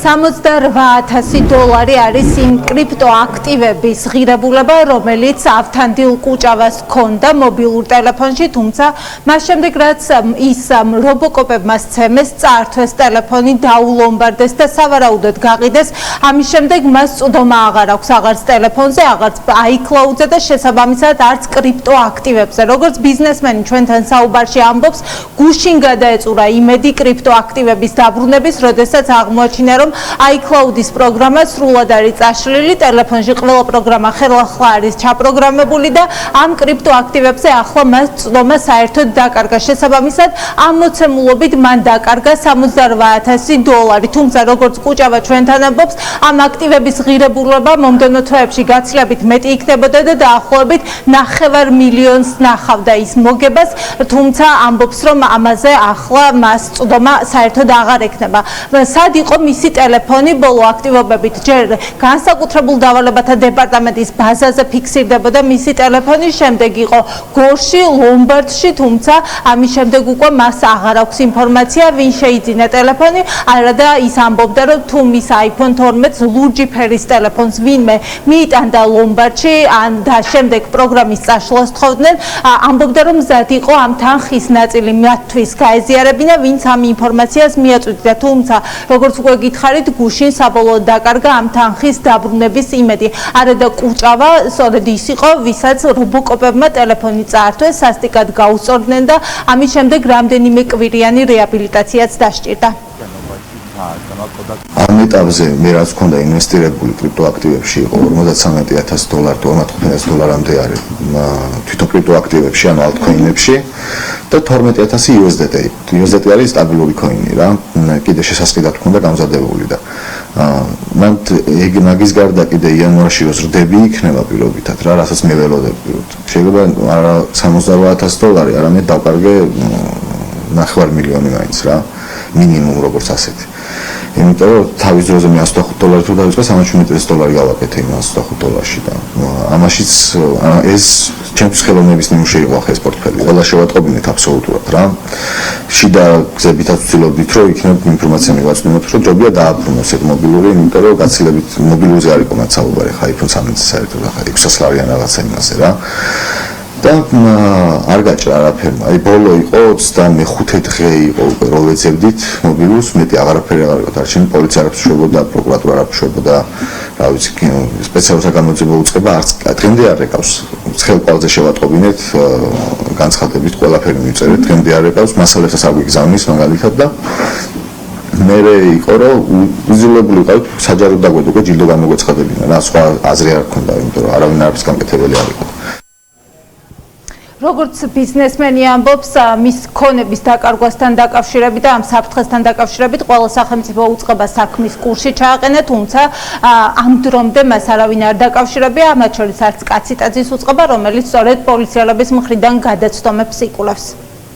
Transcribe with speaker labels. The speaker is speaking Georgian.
Speaker 1: $68,000 არის იმ კრიპტოაქტივების ღირებულება, რომელიც ავთანდილ კუჭავას ჰქონდა მობილურ ტელეფონში, თუმცა მას შემდეგ რაც ის რობოკოპებმა სცემეს, წაართვეს ტელეფონი, დაულომბარდეს და სავარაუდოდ გაყიდეს. ამის შემდეგ მას წვდომა აღარ აქვს აღარც ტელეფონზე, აღარც iCloud-ზე და შესაბამისად არც კრიპტოაქტივებზე. როგორც ბიზნესმენი ჩვენთან საუბარში ამბობს, გუშინ გადაეწურა იმედი კრიპტოაქტივების დაბრუნების, როდესაც აღმოაჩინა, რომ iCloud-ის პროგრამა სრულად არის წაშლილი, ტელეფონში ყველა პროგრამა ხელახლა არის ჩაპროგრამებული და ამ კრიპტოაქტივებზე ახლა მას წვდომა საერთოდ დაკარგა. შესაბამისად, ამ მოცემულობით მან დაკარგა $68,000. თუმცა როგორც კუჭავა ჩვენთან ამბობს, ამ აქტივების ღირებულება მომდევნო თვეებში გაცილებით მეტი იქნებოდა და დაახლოებით $500,000 ნახავდა ის მოგებას, თუმცა ამბობს, რომ ამაზე ახლა მას წვდომა საერთოდ აღარ ექნება. სად იყო მისი ტელეფონი ბოლო აქტივობებით? ჯერ განსაკუთრებულ დავალებათა დეპარტამენტის ბაზაზე ფიქსირდებოდა მისი ტელეფონი, შემდეგ იყო გორში, ლომბარდში, თუმცა ამის შემდეგ უკვე მას აღარ აქვს ინფორმაცია, ვინ შეიძინა ტელეფონი, არა და ის ამბობდა, რომ თუ მის iPhone 12 ლურჯი ფერის ტელეფონს ვინმე მიიტანდა ლომბარდში, და შემდეგ პროგრამის წაშლას თხოვდნენ, ამბობდა, რომ მზად იყო ამ თანხის ნაწილი მათთვის გაეზიარებინა, ვინც ამ ინფორმაციას მიაწვდიდა, თუმცა როგორც უკვე გითხარით, გუშინ საბოლოოდ დაკარგა ამ თანხის დაბრუნების იმედი. არა და კუჭავა სწორედ ის იყო, ვისაც რობოკოპებმა ტელეფონი წაართვეს, სასტიკად გაუსწორდნენ და ამის შემდეგ რამდენიმე კვირიანი რეაბილიტაციაც დასჭირდა.
Speaker 2: ამ ეტაპზე მე რაც მქონდა ინვესტირებული კრიპტოაქტივებში იყო $53,000 თუ $55,000-მდე არის თვითონ კრიპტოაქტივებში, ანუ altcoin-ებში და $12,000 USDT არის სტაბილური coin-ი რა, კიდე შესაძლებლად მქონდა გამზადებული და მაგის გარდა კიდე იანვარში ზრდები იქნება პირობითად რა, რასაც მე ველოდები. შეიძლება არა $68,000, არამედ დავკარგე $500,000 მაინც რა, მინიმუმ როგორც ასეთი. იმიტომ რომ თავის დროზე მე $105 თუ დავიწყე, $317 გავაკეთე იმ $105-ში და ამაშიც ეს ჩემთვის ხელოვნების ნიმუში იყო ახლა ეს პორტფელი. ყველა შევატყობინეთ აბსოლუტურად რა. შიდა გზებითაც ვცდილობდით, რომ იქნებ ინფორმაცია მივაწვდომოთ, რომ ჯობია დააბრუნოს ეს მობილური, იმიტომ რომ გაცილებით მობილურზე არ იყო მათ საუბარი, ხა iPhone 13-ზე საერთოდ ახლა $600 რაღაცა იმაზე რა. და არ გაჭრა არაფერმა. აი ბოლო იყო 25 დღე იყო უკვე რო ვეძებდით მობილურს, მეტი აღარაფერი აღარ იყო დარჩენილი, პოლიცია არ აფშობოდა, პროკურატურა არ აფშობოდა, რა ვიცი, სპეციალური საგამოძიებო უწყება არც დღემდე არ ეკავს. ცხელ კვალზე შევატყობინეთ, განცხადებით ყველაფერი მივწერეთ, დღემდე არ ეკავს, მასალებსაც არ გვიგზავნის მაგალითად და მე იყო რომ უძილებული ვიყავით საჯაროდ დაგვედგა უკვე ჯილდო გამოგვეცხადებინა რა, სხვა აზრი არ ქონდა, იმიტომ რომ არავინ არის გამკეთებელი არ იყო.
Speaker 1: როგორც ბიზნესმენი ამბობს, მის ქონების დაკარგვასთან დაკავშირებით და ამ საფრთხესთან დაკავშირებით ყველა სახელმწიფო უწყება საქმის კურსში ჩააყენა, თუმცა ამ დრომდე მას არავინ არ დაკავშირებია, მათ შორის არც კაციტაძის უწყება, რომელიც სწორედ პოლიციელების მხრიდან გადაცდომებს იკვლევს.